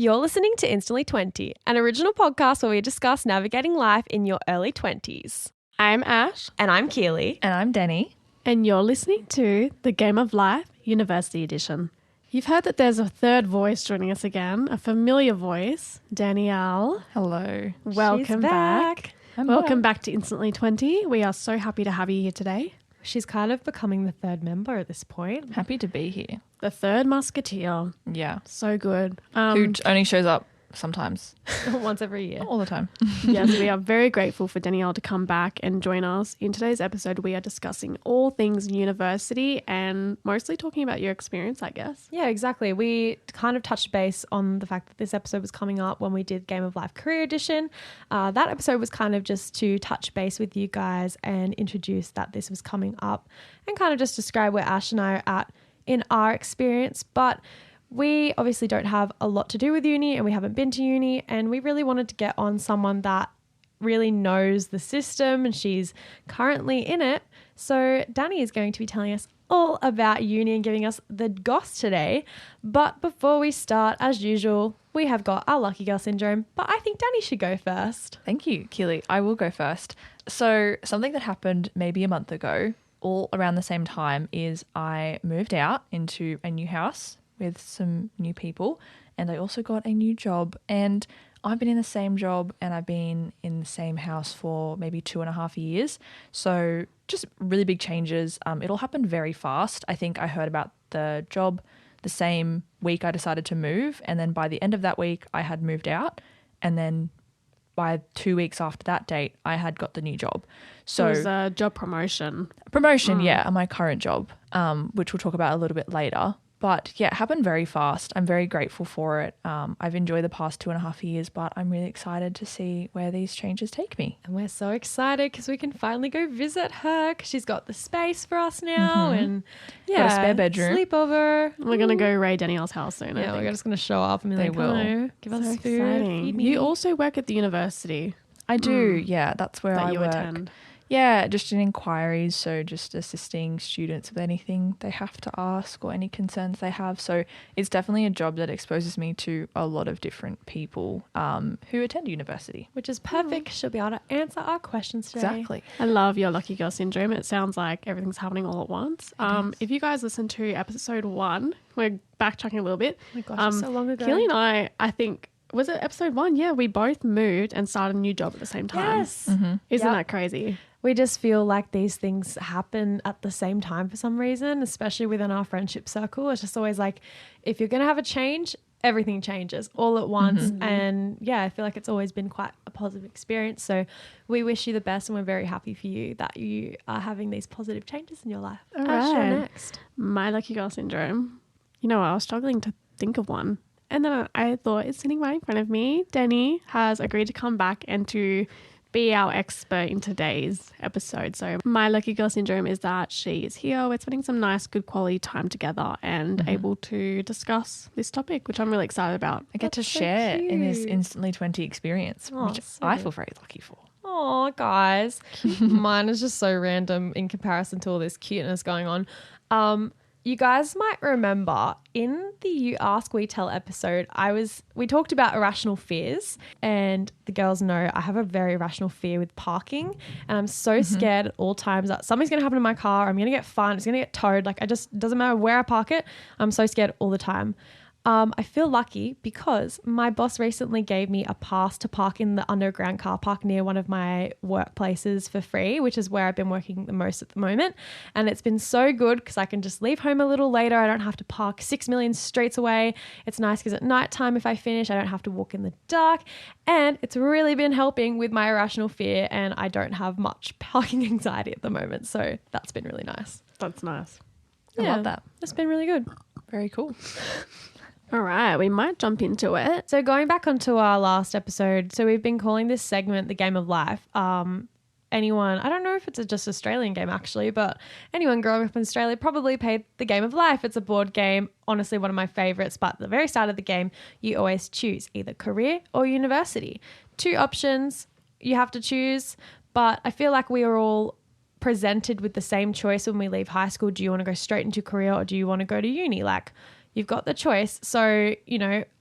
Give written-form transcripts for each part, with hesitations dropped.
You're listening to Instantly 20, an original podcast where we discuss navigating life in your early 20s. I'm Ash. And I'm Keeleigh. And I'm Danny. And you're listening to The Game of Life University Edition. You've heard that there's a third voice joining us again, a familiar voice, Danielle. Hello. Welcome She's back. Welcome back to Instantly 20. We are so happy to have you here today. She's kind of becoming the third member at this point. Happy to be here. The third musketeer. Yeah. So good. Who only shows up sometimes. Once every year. Not all the time. Yes, we are very grateful for Danielle to come back and join us. In today's episode, we are discussing all things university and mostly talking about your experience, I guess. Yeah, exactly. We kind of touched base on the fact that this episode was coming up when we did Game of Life Career Edition. That episode was kind of just to touch base with you guys and introduce that this was coming up and kind of just describe where Ash and I are at in our experience. But we obviously don't have a lot to do with uni and we haven't been to uni, and we really wanted to get on someone that really knows the system and she's currently in it. So Danny is going to be telling us all about uni and giving us the goss today. But before we start, as usual, we have got our lucky girl syndrome, but I think Danny should go first. Thank you, Keeleigh. I will go first. So something that happened maybe a month ago, all around the same time, is I moved out into a new house with some new people, and I also got a new job, and I've been in the same job and I've been in the same house for maybe 2.5 years. So just really big changes. It'll happen very fast. I think I heard about the job the same week I decided to move, and then by the end of that week I had moved out, and then by 2 weeks after that date I had got the new job. So it was a job promotion. Yeah, on my current job, which we'll talk about a little bit later. But yeah, it happened very fast. I'm very grateful for it. I've enjoyed the past 2.5 years, but I'm really excited to see where these changes take me. And we're so excited because we can finally go visit her because she's got the space for us now. And yeah, got a spare bedroom. Sleepover. We're going to go raid Danielle's house soon. Yeah, we're just going to show up and be They like, will. hello, give us So food, exciting. feed me. You also work at the university I do, yeah. That's where that I you work. attend. Yeah, just in inquiries, so just assisting students with anything they have to ask or any concerns they have. So it's definitely a job that exposes me to a lot of different people who attend university. Which is perfect. She'll be able to answer our questions today. Exactly. I love your lucky girl syndrome. It sounds like everything's happening all at once. If you guys listen to episode 1, we're backtracking a little bit. Oh my gosh, it's so long ago. Keeleigh and I think, was it episode 1? Yeah, we both moved and started a new job at the same time. Yes. Isn't Yep. that crazy? We just feel like these things happen at the same time for some reason, especially within our friendship circle. It's just always like, if you're going to have a change, everything changes all at once. And yeah, I feel like it's always been quite a positive experience. So we wish you the best, and we're very happy for you that you are having these positive changes in your life. All Ash, you're right. next. My lucky girl syndrome. You know, I was struggling to think of one. And then I thought, it's sitting right in front of me. Danny has agreed to come back and to be our expert in today's episode. So my lucky girl syndrome is that she is here. We're spending some nice, good quality time together and able to discuss this topic, which I'm really excited about. I get to That's so share in this cute. Instantly 20 experience, Oh, which so I good. feel very lucky for. Oh, guys. Mine is just so random in comparison to all this cuteness going on. You guys might remember in the You Ask, We Tell episode, we talked about irrational fears, and the girls know I have a very irrational fear with parking, and I'm so scared at all times that something's going to happen to my car. I'm going to get fined. It's going to get towed. Like, doesn't matter where I park it. I'm so scared all the time. I feel lucky because my boss recently gave me a pass to park in the underground car park near one of my workplaces for free, which is where I've been working the most at the moment. And it's been so good because I can just leave home a little later. I don't have to park 6 million streets away. It's nice because at nighttime, if I finish, I don't have to walk in the dark. And it's really been helping with my irrational fear, and I don't have much parking anxiety at the moment. So that's been really nice. That's nice. I love that. It's been really good. Very cool. All right, we might jump into it. So going back onto our last episode, so we've been calling this segment the Game of Life. Anyone, I don't know if it's a just Australian game actually, but anyone growing up in Australia probably played the Game of Life. It's a board game, honestly one of my favorites, but at the very start of the game, you always choose either career or university. 2 options you have to choose, but I feel like we are all presented with the same choice when we leave high school. Do you want to go straight into career or do you want to go to uni? Like, you've got the choice. So,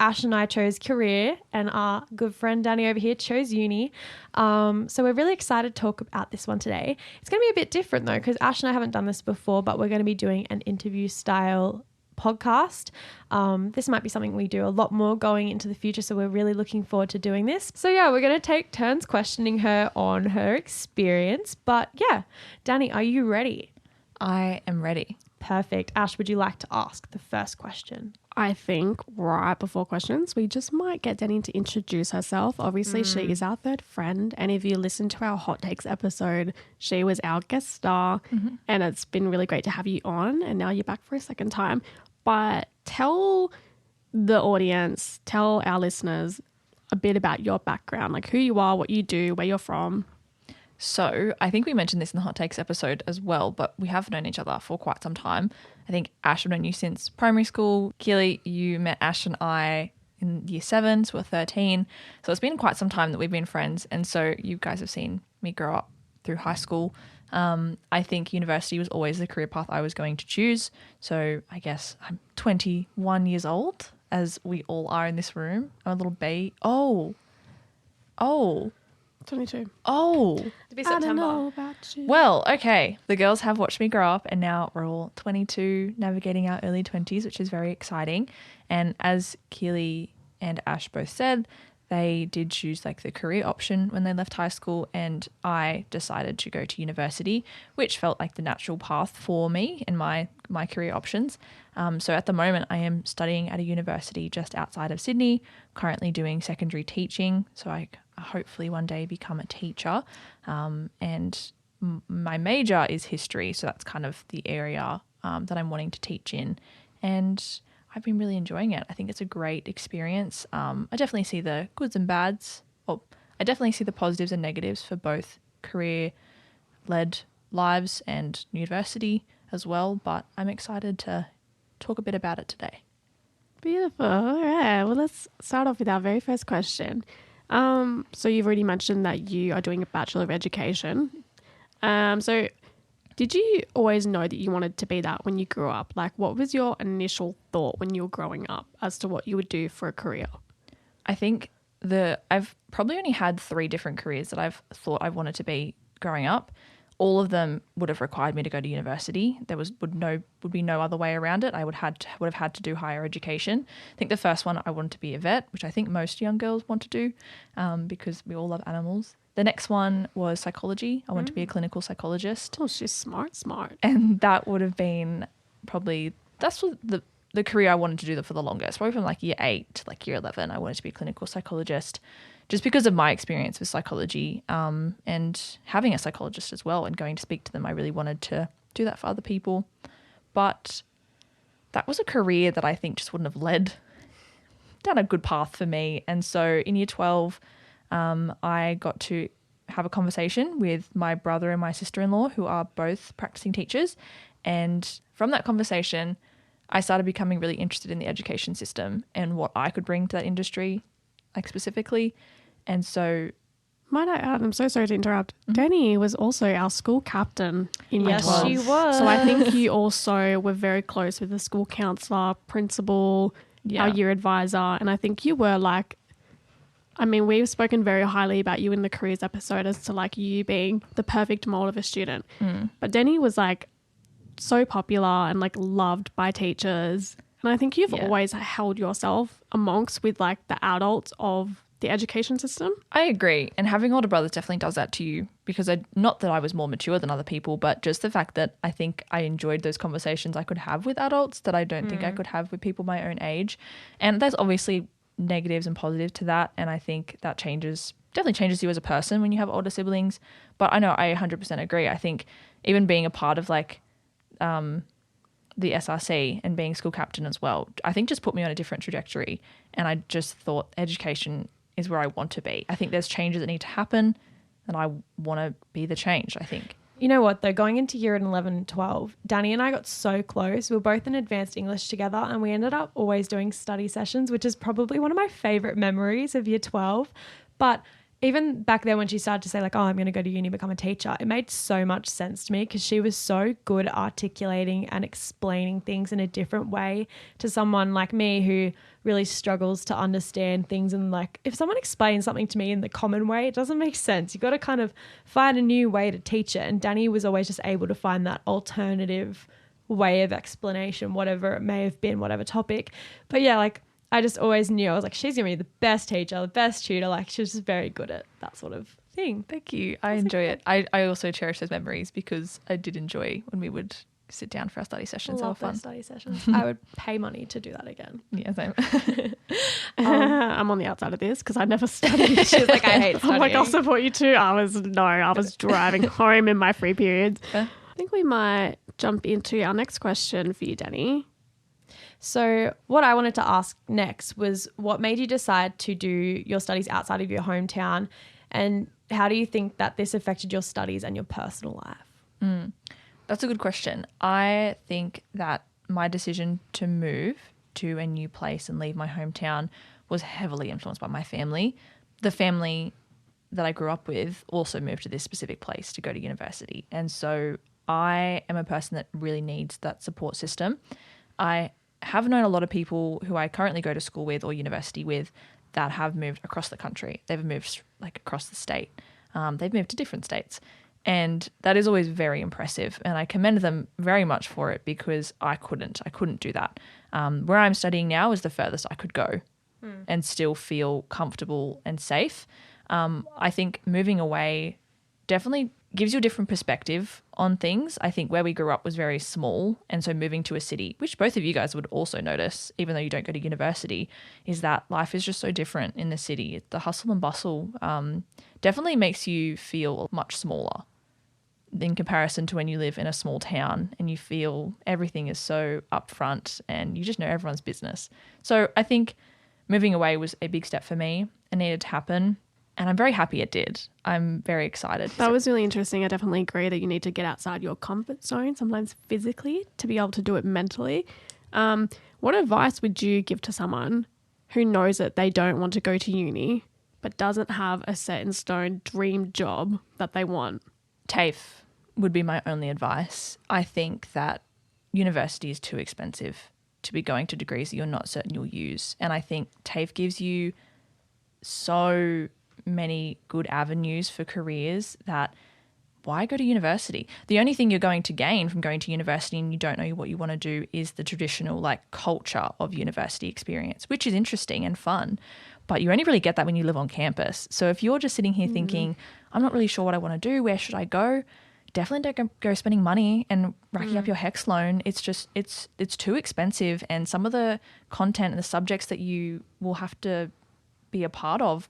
Ash and I chose career, and our good friend Danny over here chose uni. So we're really excited to talk about this one today. It's going to be a bit different though, because Ash and I haven't done this before, but we're going to be doing an interview style podcast. This might be something we do a lot more going into the future, so we're really looking forward to doing this. So yeah, we're going to take turns questioning her on her experience. But yeah, Danny, are you ready? I am ready. Perfect. Ash, would you like to ask the first question? I think right before questions, we just might get Danny to introduce herself. Obviously, she is our third friend. And if you listen to our Hot Takes episode, she was our guest star. And it's been really great to have you on. And now you're back for a second time. But tell the audience, tell our listeners a bit about your background, like who you are, what you do, where you're from. So I think we mentioned this in the Hot Takes episode as well, but we have known each other for quite some time. I think Ash, I've known you since primary school. Keeleigh, you met Ash and I in year 7, so we're 13. So it's been quite some time that we've been friends. And so you guys have seen me grow up through high school. I think university was always the career path I was going to choose. So I guess I'm 21 years old, as we all are in this room. I'm a little baby. Oh. 22. Oh. To be I don't know about you. Well, okay. The girls have watched me grow up, and now we're all 22, navigating our early 20s, which is very exciting. And as Keeleigh and Ash both said, they did choose like the career option when they left high school, and I decided to go to university, which felt like the natural path for me and my career options. So at the moment I am studying at a university just outside of Sydney, currently doing secondary teaching. So I hopefully one day become a teacher. And my major is history. So that's kind of the area that I'm wanting to teach in. And I've been really enjoying it. I think it's a great experience. I definitely see the goods and bads. I definitely see the positives and negatives for both career-led lives and university as well. But I'm excited to talk a bit about it today. Beautiful. All right. Well, let's start off with our very first question. So you've already mentioned that you are doing a Bachelor of Education. So did you always know that you wanted to be that when you grew up? Like, what was your initial thought when you were growing up as to what you would do for a career? I think I've probably only had 3 different careers that I've thought I wanted to be growing up. All of them would have required me to go to university. There would be no other way around it. I would have had to do higher education. I think the first one I wanted to be a vet, which I think most young girls want to do, because we all love animals. The next one was psychology. I wanted to be a clinical psychologist. Oh, she's smart. And that would have been that's what the career I wanted to do for the longest. Probably from like year 8 to like year 11, I wanted to be a clinical psychologist, just because of my experience with psychology, and having a psychologist as well and going to speak to them. I really wanted to do that for other people. But that was a career that I think just wouldn't have led down a good path for me. And so in year 12, I got to have a conversation with my brother and my sister-in-law, who are both practicing teachers. And from that conversation, I started becoming really interested in the education system and what I could bring to that industry, like specifically. And so, might I add, I'm so sorry to interrupt. Danny was also our school captain in year 12. Yes, she was. So I think you also were very close with the school counsellor, principal, our year advisor. And I think you were like, I mean, we've spoken very highly about you in the careers episode as to like you being the perfect mold of a student. But Danny was like so popular and like loved by teachers. And I think you've always held yourself amongst with like the adults of the education system. I agree. And having older brothers definitely does that to you, because not that I was more mature than other people, but just the fact that I think I enjoyed those conversations I could have with adults that I don't think I could have with people my own age. And there's obviously negatives and positives to that. And I think that definitely changes you as a person when you have older siblings. But I know I 100% agree. I think even being a part of like the SRC and being school captain as well, I think just put me on a different trajectory. And I just thought education is where I want to be. I think there's changes that need to happen, and I want to be the change, I think. You know what though, going into year 11 and 12, Danny and I got so close. We were both in advanced English together, and we ended up always doing study sessions, which is probably one of my favorite memories of year 12. But even back then when she started to say like, oh, I'm going to go to uni, become a teacher, it made so much sense to me because she was so good at articulating and explaining things in a different way to someone like me who really struggles to understand things. And like, if someone explains something to me in the common way, it doesn't make sense. You've got to kind of find a new way to teach it. And Danny was always just able to find that alternative way of explanation, whatever it may have been, whatever topic. But yeah, like, I just always knew, I was like, she's going to be the best teacher, the best tutor. Like, she was just very good at that sort of thing. Thank you. I enjoy it. I also cherish those memories because I did enjoy when we would sit down for our study sessions. I love fun. those study sessions. I would pay money to do that again. Yeah, same. I'm on the outside of this because I never studied. She's like, I hate studying. I'm like, I'll support you too. I was driving home in my free periods. Yeah. I think we might jump into our next question for you, Danny. So what I wanted to ask next was what made you decide to do your studies outside of your hometown, and how do you think that this affected your studies and your personal life? That's a good question. I think that my decision to move to a new place and leave my hometown was heavily influenced by my family. The family that I grew up with also moved to this specific place to go to university. And so I am a person that really needs that support system. I have known a lot of people who I currently go to school with or university with that have moved across the country. They've moved like across the state. They've moved to different states. And that is always very impressive. And I commend them very much for it because I couldn't do that. Where I'm studying now is the furthest I could go and still feel comfortable and safe. I think moving away definitely gives you a different perspective on things. I think where we grew up was very small. And so moving to a city, which both of you guys would also notice, even though you don't go to university, is that life is just so different in the city. The hustle and bustle definitely makes you feel much smaller in comparison to when you live in a small town and you feel everything is so upfront and you just know everyone's business. So I think moving away was a big step for me and needed to happen. And I'm very happy it did. I'm very excited. That was really interesting. I definitely agree that you need to get outside your comfort zone, sometimes physically, to be able to do it mentally. What advice would you give to someone who knows that they don't want to go to uni but doesn't have a set in stone dream job that they want? TAFE would be my only advice. I think that university is too expensive to be going to degrees that you're not certain you'll use. And I think TAFE gives you so many good avenues for careers that why go to university? The only thing you're going to gain from going to university and you don't know what you want to do is the traditional like culture of university experience, which is interesting and fun. But you only really get that when you live on campus. So if you're just sitting here thinking, I'm not really sure what I want to do, where should I go? Definitely don't go spending money and racking up your HECS loan. It's just, it's too expensive. And some of the content and the subjects that you will have to be a part of,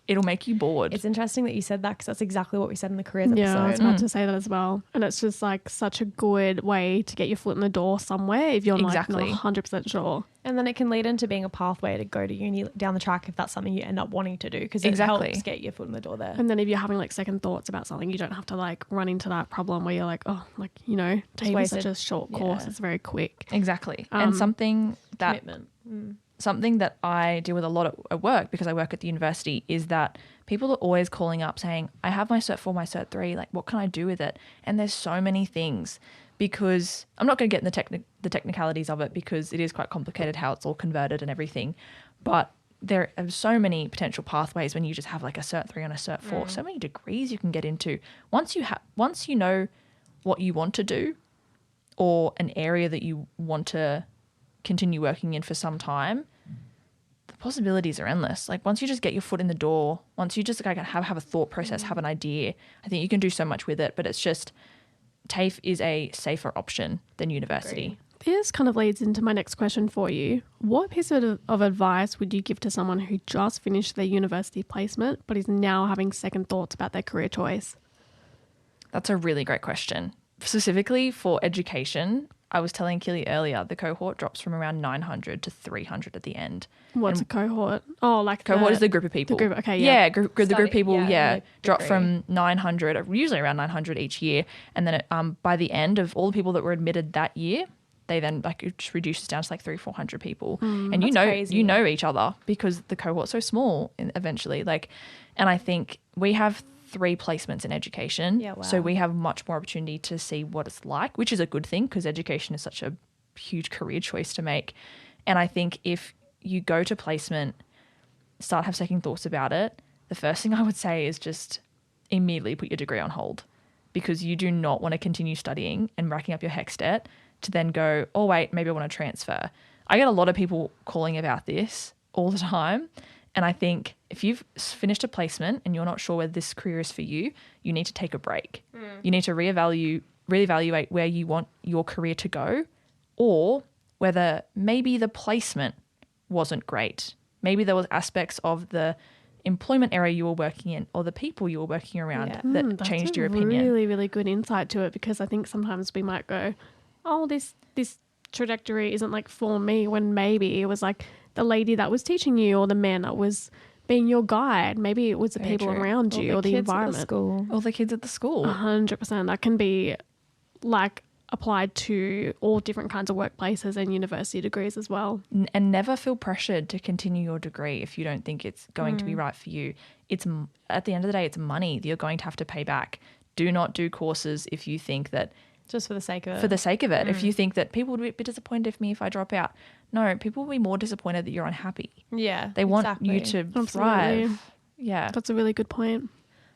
it'll make you bored. It's interesting that you said that because that's exactly what we said in the careers episode. Yeah, I was about to say that as well. And it's just like such a good way to get your foot in the door somewhere if you're like not 100% sure. And then it can lead into being a pathway to go to uni down the track if that's something you end up wanting to do because it helps get your foot in the door there. And then if you're having like second thoughts about something, you don't have to like run into that problem where you're like, oh, like, you know, TAFE is such a short course. It's very quick. Exactly. And something that... Commitment. Something that I deal with a lot at work because I work at the university is that people are always calling up saying, I have my Cert 4, my Cert 3, like what can I do with it? And there's so many things because I'm not going to get in the technicalities of it because it is quite complicated how it's all converted and everything. But there are so many potential pathways when you just have like a Cert 3 and a Cert 4, so many degrees you can get into. Once you know what you want to do or an area that you want to continue working in for some time, the possibilities are endless. Like once you just get your foot in the door, once you just like have a thought process, have an idea, I think you can do so much with it. But it's just TAFE is a safer option than university. This kind of leads into my next question for you. What piece of advice would you give to someone who just finished their university placement but is now having second thoughts about their career choice? That's a really great question. Specifically for education, I was telling Keeleigh earlier, the cohort drops from around 900 to 300 at the end. What's a cohort? Oh, like cohort is the group of people. The group, okay, yeah. The group of people, drop from 900, usually around 900 each year. And then by the end of all the people that were admitted that year, they then like it just reduces down to like 300-400 people, and That's crazy. you know each other because the cohort's so small. Eventually, and I think we have 3 placements in education, Yeah, wow. so we have much more opportunity to see what it's like, which is a good thing because education is such a huge career choice to make. And I think if you go to placement, have second thoughts about it, the first thing I would say is just immediately put your degree on hold, because you do not want to continue studying and racking up your HECS debt to then go, oh, wait, maybe I want to transfer. I get a lot of people calling about this all the time. And I think if you've finished a placement and you're not sure whether this career is for you, you need to take a break. You need to reevaluate where you want your career to go, or whether maybe the placement wasn't great. Maybe there was aspects of the employment area you were working in or the people you were working around that changed your opinion. Really, really good insight to it, because I think sometimes we might go, oh, this trajectory isn't like for me, when maybe it was like the lady that was teaching you or the man that was being your guide. Maybe it was the Very people true. around you or the environment. School. All the kids at the school. 100%. That can be like applied to all different kinds of workplaces and university degrees as well. And never feel pressured to continue your degree if you don't think it's going to be right for you. It's at the end of the day, it's money that you're going to have to pay back. Do not do courses if you think that Just for the sake of it. for the sake of it. If you think that people would be disappointed if if I drop out. No, people will be more disappointed that you're unhappy. Yeah. They want exactly. you to Absolutely. thrive. Yeah. That's a really good point.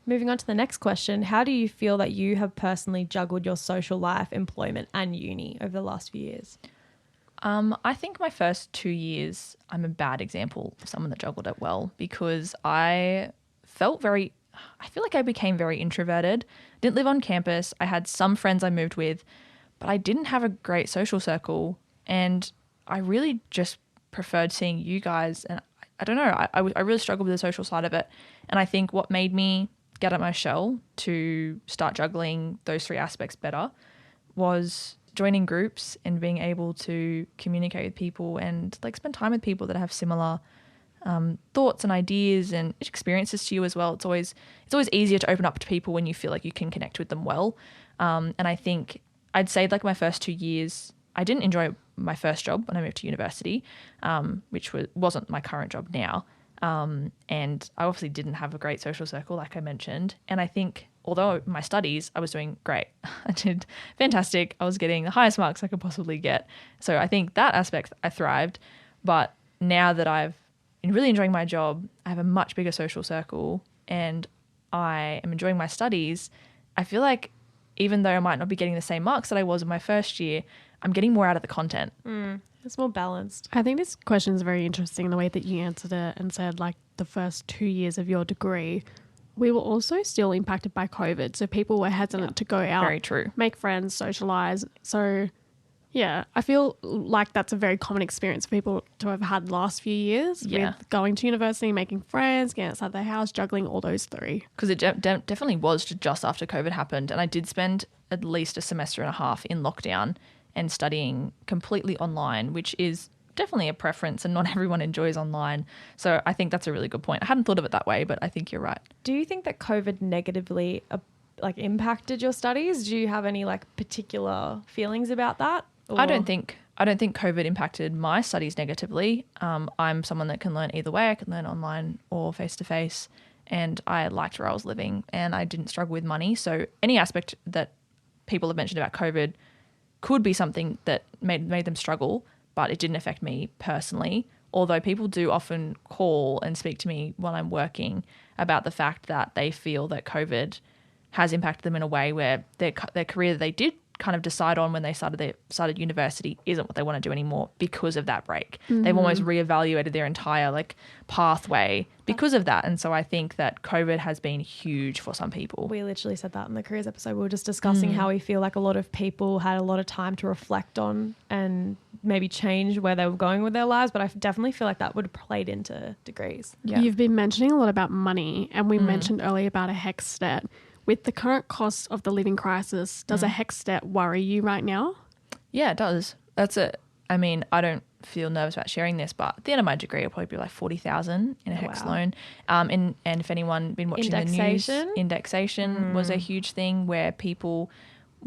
Moving on to the next question. How do you feel that you have personally juggled your social life, employment and uni over the last few years? I think my first 2 years, I'm a bad example of someone that juggled it well, because I feel like I became very introverted. Didn't live on campus. I had some friends I moved with, but I didn't have a great social circle. And I really just preferred seeing you guys. And I don't know, I really struggled with the social side of it. And I think what made me get out my shell to start juggling those 3 aspects better was joining groups and being able to communicate with people and like spend time with people that have similar thoughts and ideas and experiences to you as well. It's always easier to open up to people when you feel like you can connect with them well. And I think I'd say like my first 2 years, I didn't enjoy my first job when I moved to university, which wasn't my current job now. And I obviously didn't have a great social circle, like I mentioned. And I think although my studies, I was doing great. I did fantastic. I was getting the highest marks I could possibly get. So I think that aspect I thrived. But now that I've been really enjoying my job, I have a much bigger social circle and I am enjoying my studies. I feel like even though I might not be getting the same marks that I was in my first year, I'm getting more out of the content. It's more balanced. I think this question is very interesting, the way that you answered it and said like the first 2 years of your degree, we were also still impacted by COVID. So people were hesitant to go out, Very true. make friends, socialize. So yeah, I feel like that's a very common experience for people to have had the last few years with going to university, making friends, getting outside their house, juggling all those 3. Because it definitely was just after COVID happened. And I did spend at least a semester and a half in lockdown and studying completely online, which is definitely a preference and not everyone enjoys online. So I think that's a really good point. I hadn't thought of it that way, but I think you're right. Do you think that COVID negatively impacted your studies? Do you have any like particular feelings about that? Or? I don't think COVID impacted my studies negatively. I'm someone that can learn either way. I can learn online or face-to-face, and I liked where I was living and I didn't struggle with money. So any aspect that people have mentioned about COVID could be something that made them struggle, but it didn't affect me personally. Although people do often call and speak to me while I'm working about the fact that they feel that COVID has impacted them in a way where their career that they did kind of decide on when they started university isn't what they want to do anymore because of that break. They've almost reevaluated their entire like pathway because of that. And so I think that COVID has been huge for some people. We literally said that in the careers episode. We were just discussing how we feel like a lot of people had a lot of time to reflect on and maybe change where they were going with their lives. But I definitely feel like that would have played into degrees. Yeah. You've been mentioning a lot about money, and we mentioned earlier about a HECS debt. With the current cost of the living crisis, does a HECS debt worry you right now? Yeah, it does. That's it. I mean, I don't feel nervous about sharing this, but at the end of my degree, it'll probably be like 40,000 in a HECS loan. And if anyone been watching the news, indexation was a huge thing where people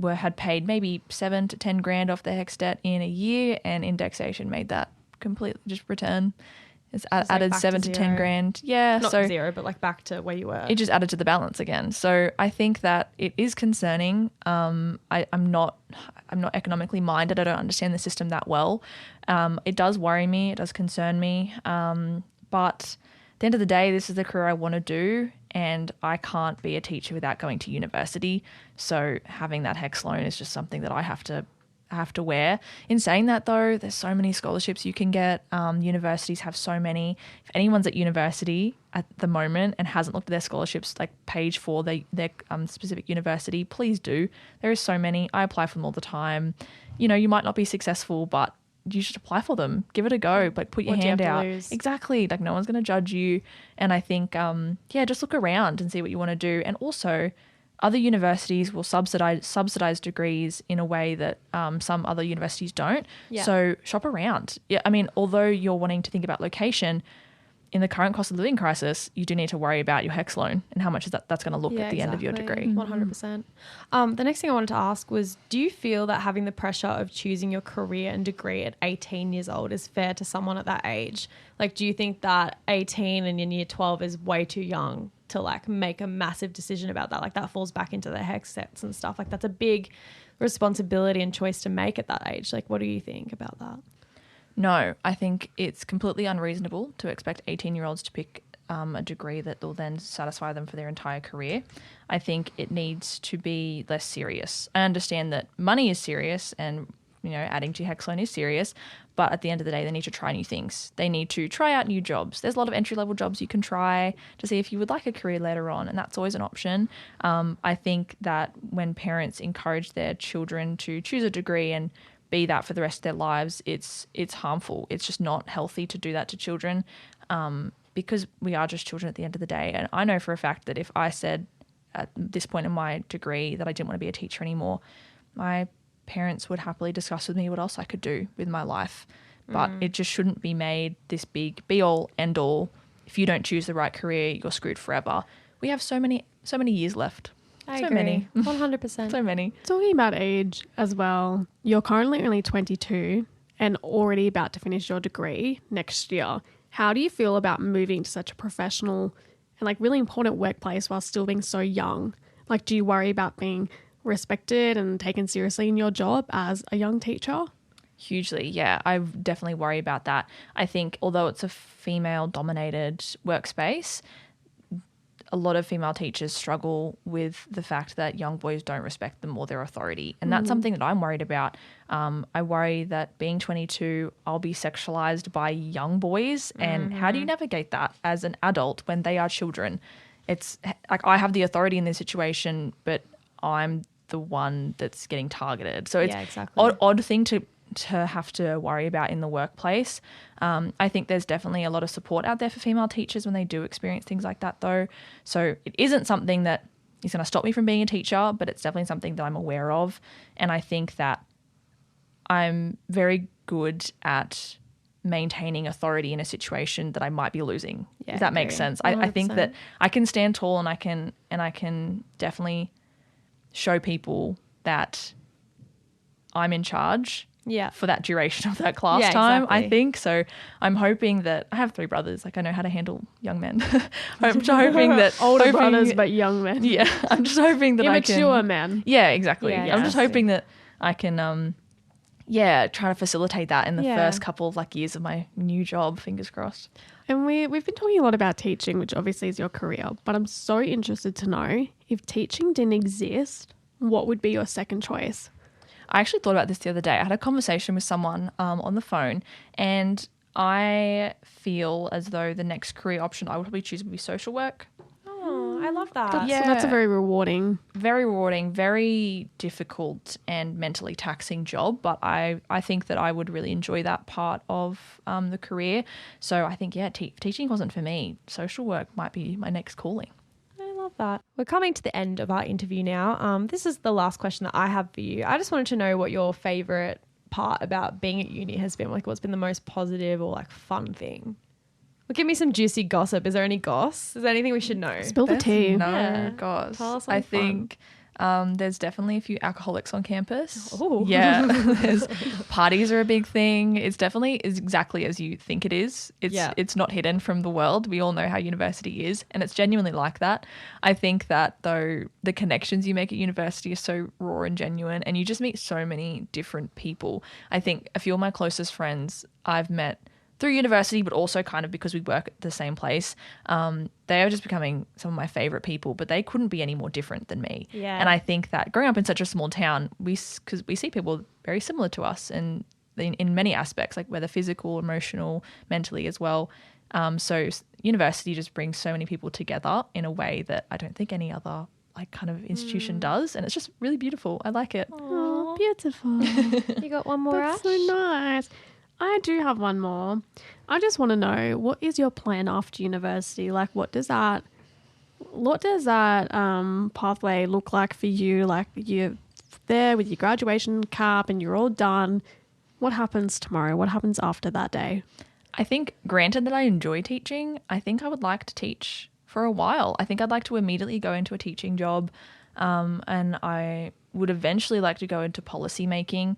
had paid maybe 7 to 10 grand off their HECS debt in a year, and indexation made that completely just return. It's added back 7 to to 10 zero. grand. Yeah. Not so zero, but like back to where you were. it just added to the balance again. So I think that it is concerning. I'm not economically minded. I don't understand the system that well. It does worry me. It does concern me. But at the end of the day, this is the career I want to do, and I can't be a teacher without going to university. So having that HECS loan is just something that I have to wear. In saying that, though, there's so many scholarships you can get. Universities have so many. If anyone's at university at the moment and hasn't looked at their scholarships like page for their specific university, please do. There is so many. I apply for them all the time. You know, you might not be successful, but you should apply for them. Give it a go. Like, put your What do you hand have to out. lose? Exactly. Like, no one's going to judge you. And I think, just look around and see what you want to do. And also, other universities will subsidize degrees in a way that some other universities don't. Yeah. So shop around. Yeah, I mean, although you're wanting to think about location, in the current cost of living crisis, you do need to worry about your HECS loan and how much is that's going to look at the end of your degree. 100%. The next thing I wanted to ask was, do you feel that having the pressure of choosing your career and degree at 18 years old is fair to someone at that age? Like, do you think that 18 and in year 12 is way too young to like make a massive decision about that? Like, that falls back into the HECS sets and stuff. Like, that's a big responsibility and choice to make at that age. Like, what do you think about that? No, I think it's completely unreasonable to expect 18-year-olds to pick a degree that will then satisfy them for their entire career. I think it needs to be less serious. I understand that money is serious and, you know, adding to your HECS loan is serious, but at the end of the day, they need to try new things. They need to try out new jobs. There's a lot of entry-level jobs you can try to see if you would like a career later on, and that's always an option. I think that when parents encourage their children to choose a degree and be that for the rest of their lives, it's harmful. It's just not healthy to do that to children, because we are just children at the end of the day. And I know for a fact that if I said at this point in my degree that I didn't want to be a teacher anymore, my parents would happily discuss with me what else I could do with my life. But it just shouldn't be made this big be all end all. If you don't choose the right career, you're screwed forever. We have so many years left. I So agree. many. 100%. So many. Talking about age as well, you're currently only 22 and already about to finish your degree next year. How do you feel about moving to such a professional and like really important workplace while still being so young? Like, do you worry about being respected and taken seriously in your job as a young teacher? Hugely, yeah. I definitely worry about that. I think although it's a female-dominated workspace, a lot of female teachers struggle with the fact that young boys don't respect them or their authority. And that's something that I'm worried about. I worry that being 22, I'll be sexualized by young boys. And how do you navigate that as an adult when they are children? It's like I have the authority in this situation, but I'm the one that's getting targeted. So it's Yeah, exactly. odd thing to have to worry about in the workplace. I think there's definitely a lot of support out there for female teachers when they do experience things like that, though. So it isn't something that is going to stop me from being a teacher, but it's definitely something that I'm aware of. And I think that I'm very good at maintaining authority in a situation that I might be losing. Yeah, if that makes agree. sense. I think 100%. that I can stand tall and I can definitely show people that I'm in charge Yeah. for that duration of that class Yeah, time, exactly. I think. So I'm hoping that I have 3 brothers. Like, I know how to handle young men. I'm just hoping that Older brothers, but young men. yeah, I'm just hoping that Immature I can. men. Yeah, exactly. Yeah, I'm just exactly. hoping that I can, try to facilitate that in the Yeah. first couple of like years of my new job. Fingers crossed. And we've been talking a lot about teaching, which obviously is your career, but I'm so interested to know if teaching didn't exist, what would be your second choice? I actually thought about this the other day. I had a conversation with someone on the phone, and I feel as though the next career option I would probably choose would be social work. Oh, I love that. So Yeah. that's a very rewarding. Very rewarding, very difficult and mentally taxing job, but I think that I would really enjoy that part of the career. So I think, teaching wasn't for me. Social work might be my next calling. I love that. We're coming to the end of our interview now. This is the last question that I have for you. I just wanted to know what your favorite part about being at uni has been. Like, what's been the most positive or like fun thing? Well, give me some juicy gossip. Is there any goss? Is there anything we should know? Spill the tea. No, Yeah. gosh. Tell us I something fun. think There's definitely a few alcoholics on campus. Oh. Yeah. Parties are a big thing. It's exactly as you think it is. It's not hidden from the world. We all know how university is, and it's genuinely like that. I think that, though, the connections you make at university are so raw and genuine, and you just meet so many different people. I think a few of my closest friends I've met through university, but also kind of because we work at the same place. They are just becoming some of my favorite people, but they couldn't be any more different than me. Yeah. And I think that growing up in such a small town, because we see people very similar to us and in many aspects, like whether physical, emotional, mentally as well. So university just brings so many people together in a way that I don't think any other like kind of institution does. And it's just really beautiful. I like it. Oh, beautiful. You got one more, That's Ash? so nice. I do have one more. I just want to know, what is your plan after university? Like, what does that pathway look like for you? Like, you're there with your graduation cap and you're all done. What happens tomorrow? What happens after that day? I think, granted that I enjoy teaching, I think I would like to teach for a while. I think I'd like to immediately go into a teaching job, and I would eventually like to go into policy making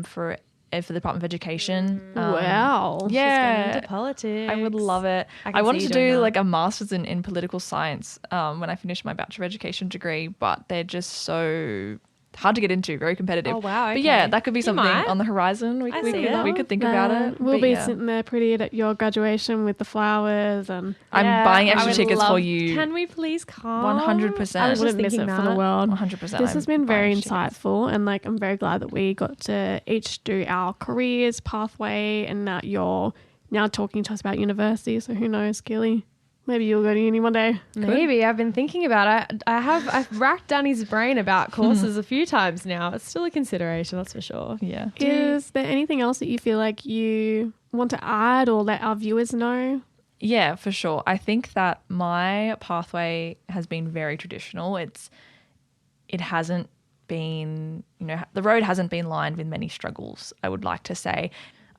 for the Department of Education. Wow. She's Yeah. getting into politics. I would love it. I can I see wanted you to doing do that. like a master's in political science when I finished my Bachelor of Education degree, but they're just so hard to get into, very competitive. Oh, wow, But yeah, okay. that could be You something might. on the horizon. We I could see it. think about it. We'll But be yeah. sitting there pretty at your graduation with the flowers and I'm Yeah, buying I extra would tickets for love- you. Can we please come? 100%. I I was just wouldn't miss thinking it that. for the world. 100%. This has been I'm very buying extra tickets. insightful, and like I'm very glad that we got to each do our careers pathway, and that you're now talking to us about university. So who knows, Keeleigh? Maybe you'll go to uni one day. Maybe. I've been thinking about it. I've racked Danny's brain about courses a few times now. It's still a consideration, that's for sure. Yeah. Is there anything else that you feel like you want to add or let our viewers know? Yeah, for sure. I think that my pathway has been very traditional. It hasn't been, the road hasn't been lined with many struggles, I would like to say.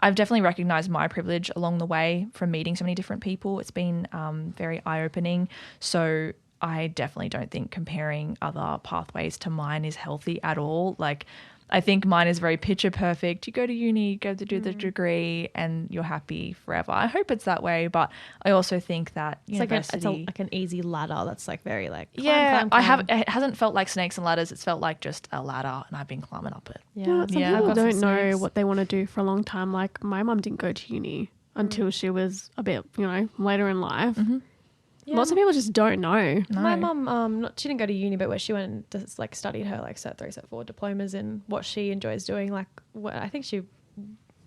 I've definitely recognized my privilege along the way from meeting so many different people. It's been very eye-opening. So I definitely don't think comparing other pathways to mine is healthy at all. Like, I think mine is very picture perfect. You go to uni, go to do the degree, and you're happy forever. I hope it's that way, but I also think that It's like university... it's like an easy ladder that's like very like climb, yeah, climb. it hasn't felt like snakes and ladders. It's felt like just a ladder, and I've been climbing up it. Yeah, Some Yeah. people I've got don't some know snakes. what they want to do for a long time. Like my mum didn't go to uni until she was a bit, later in life. Yeah. Lots of people just don't know. No. My mum, she didn't go to uni, but where she went and just like studied her like Cert 3, Cert 4 diplomas in what she enjoys doing. Like what I think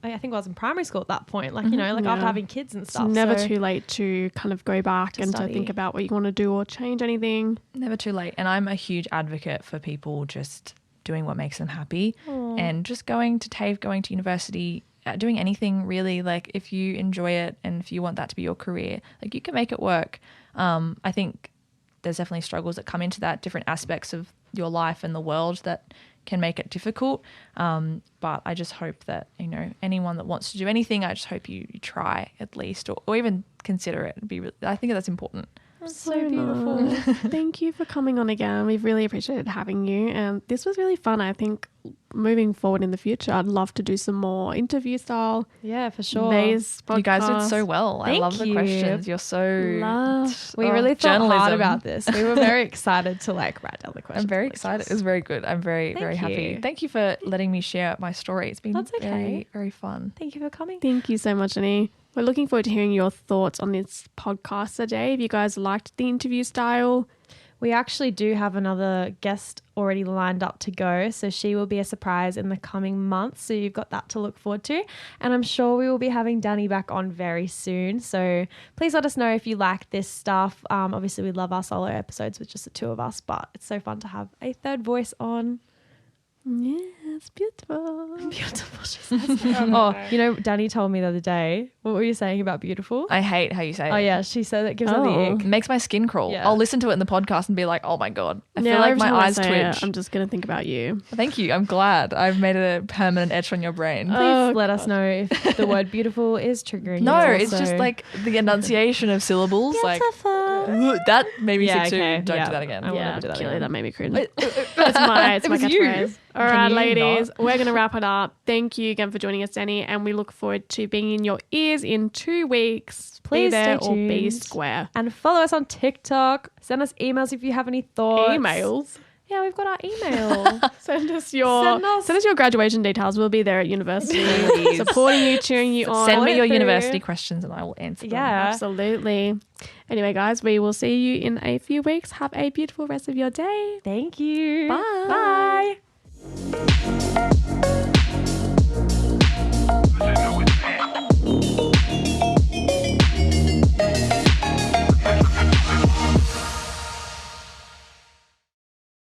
I was in primary school at that point. Like Yeah. after having kids and It's stuff. never so- too late to kind of go back To and study. to think about what you want to do or change anything. Never too late. And I'm a huge advocate for people just doing what makes them happy and just going to TAFE, going to university, doing anything really. Like if you enjoy it and if you want that to be your career, like you can make it work. I think there's definitely struggles that come into that, different aspects of your life and the world that can make it difficult. But I just hope that, anyone that wants to do anything, I just hope you try at least or even consider it. I think that's important. That's so beautiful. nice. Thank you for coming on again. We've really appreciated having you. And this was really fun. I think moving forward in the future, I'd love to do some more interview style. Yeah, for sure. Days You guys did podcasts. so well. I Thank love the you. questions. You're so... Love. We really thought hard journalism. about this. We were very excited to write down the questions. I'm very really excited. fast. It was very good. I'm very, Thank very happy. you. Thank you for letting me share my story. It's been That's okay. very, very fun. Thank you for coming. Thank you so much, Annie. We're looking forward to hearing your thoughts on this podcast today. If you guys liked the interview style, We actually do have another guest already lined up to go. So she will be a surprise in the coming months. So you've got that to look forward to. And I'm sure we will be having Danny back on very soon. So please let us know if you like this stuff. Obviously, we love our solo episodes with just the two of us, but it's so fun to have a third voice on. Yes, beautiful. Beautiful, she says. Oh, you know, Danny told me the other day. What were you saying about beautiful? I hate how you say it. Oh yeah, she said it gives her the Oh. ick. It makes my skin crawl. Yeah. I'll listen to it in the podcast and be like, oh my God. I feel Yeah, like every my time I eyes say twitch. it, I'm just going to think about you. Thank you. I'm glad. I've made a permanent etch on your brain. Please Oh, let us know if the word beautiful is triggering. No, you it's also. just like the enunciation of syllables. Beautiful. That made me Yeah, sick okay. too. Don't Yeah. do that again. I will Yeah, never do that Keeleigh, again. that made me cringe. It's my was you. catchphrase. All Can right, you ladies, not? we're going to wrap it up. Thank you again for joining us, Danny, and we look forward to being in your ears in 2 weeks. Please be there stay or be tuned. square. And follow us on TikTok. Send us emails if you have any thoughts. Emails. Yeah, we've got our email. Send us your graduation details. We'll be there at university, Please. supporting you, cheering you on. Send me your through. university questions and I will answer them. Yeah. Absolutely. Anyway, guys, we will see you in a few weeks. Have a beautiful rest of your day. Thank you. Bye. Bye.